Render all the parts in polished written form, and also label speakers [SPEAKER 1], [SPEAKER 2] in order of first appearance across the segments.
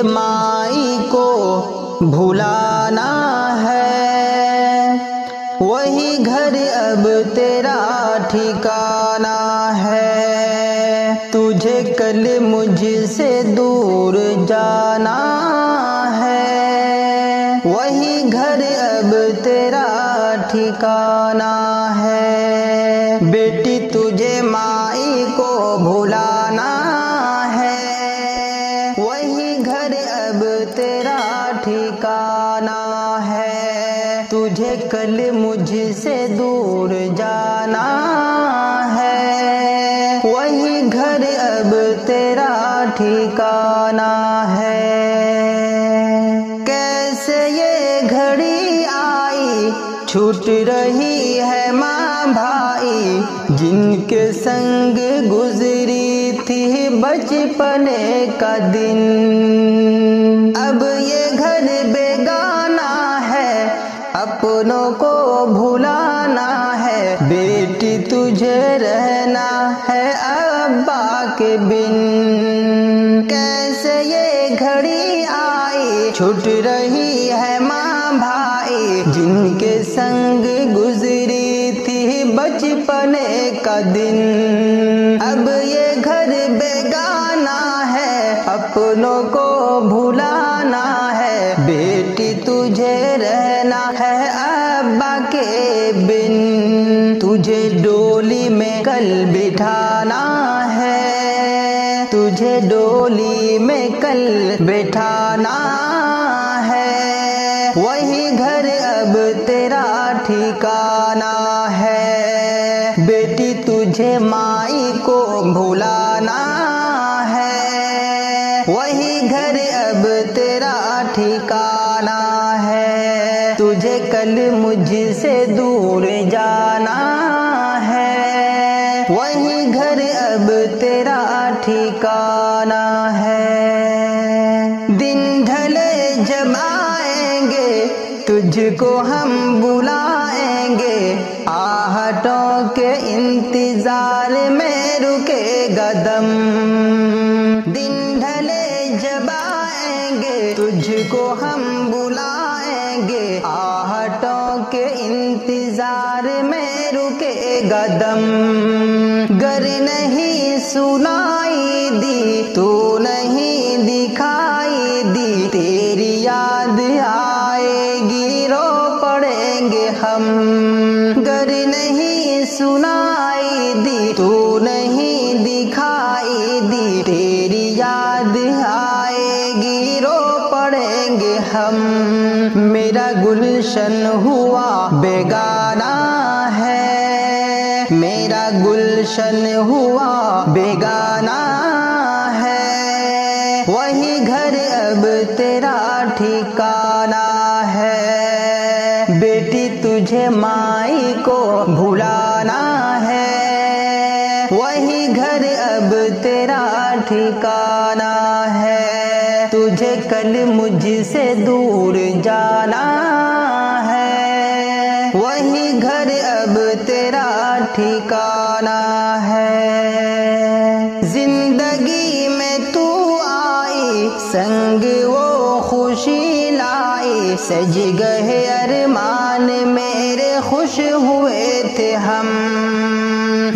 [SPEAKER 1] माई को भुलाना है, वही घर अब तेरा ठिकाना है। तुझे कल मुझसे दूर जाना है, वही घर अब तेरा ठिकाना है। बेटी तुझे माई को भुलाना है, वही घर अब तेरा ठिकाना है। तुझे कल मुझसे दूर जाना है, वही घर अब तेरा ठिकाना है। कैसे ये घड़ी आई छूट रही है माँ भाई, जिनके संग गुजरी थी बचपने का दिन। अब ये घर बेगाना है, अपनों को भुलाना है। बेटी तुझे रहना है अब्बा के बिन। कैसे ये घड़ी आई छूट रही है माँ भाई, जिनके संग गुजरी थी बचपने का दिन। अब ये घर बेगाना है, अपनों को भुलाना है। बेटी तुझे रहना है अब्बा के बिन। तुझे डोली में कल बिठाना है, तुझे डोली में कल बिठाना है, वही घर अब तेरा ठिकाना है। बेटी तुझे माई को भुलाना है, वही घर अब तेरा ठिकाना है। तुझे कल मुझसे दूर जाना है, वही घर अब तेरा ठिकाना है। दिन ढले जब आएंगे तुझको हम बुलाएंगे, आहटों के इंतजार में रुकेगा दम। दिन ढले जब आएंगे तुझको हम बुलाएंगे, आहटों के इंतजार में रुकेगा दम। गर नहीं सुनाई दी, तू नहीं दिखाई दी, तेरी याद आएगी रो पड़ेंगे हम। गर नहीं सुनाई दी, तू नहीं दिखाई दी, तेरी याद आएगी रो पड़ेंगे हम। मेरा गुलशन हुआ बेगाना है, मेरा गुलशन हुआ बेगाना है, वही घर अब तेरा ठिकाना है। बेटी तुझे माई को भुलाना है, वही घर अब तेरा ठिकाना है। तुझे कल मुझसे दूर जाना है, वही घर अब तेरा ठिकाना है। जिंदगी में तू आई, संग वो खुशी लाई, सज गए अरमान मेरे खुश हुए थे हम।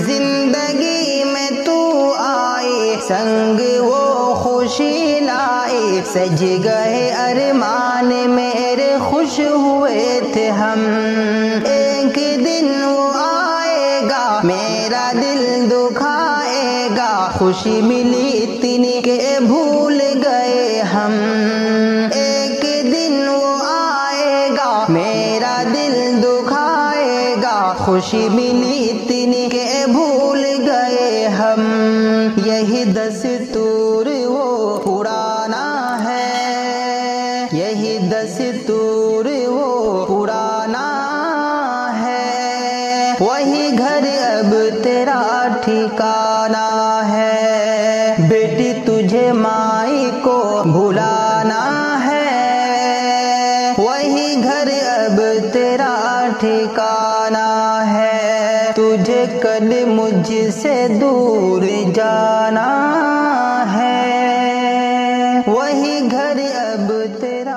[SPEAKER 1] जिंदगी में तू आई, संग वो खुशी लाई, सज गए अरमान मेरे खुश हुए थे हम। एक दिन वो आएगा मेरा दिल दुखाएगा, खुशी मिली इतनी के भूल गए हम। एक दिन वो आएगा मेरा दिल दुखाएगा, खुशी मिली इतनी के भूल गए हम। यही दस्तूर वो पुराना है, यही दस्तूर वो पुराना है, वही घर अब तेरा ठिकाना है। बेटी तुझे माई को भुलाना है, वही घर अब तेरा ठिकाना है। तुझे कल मुझसे दूर जाना है, वही घर अब तेरा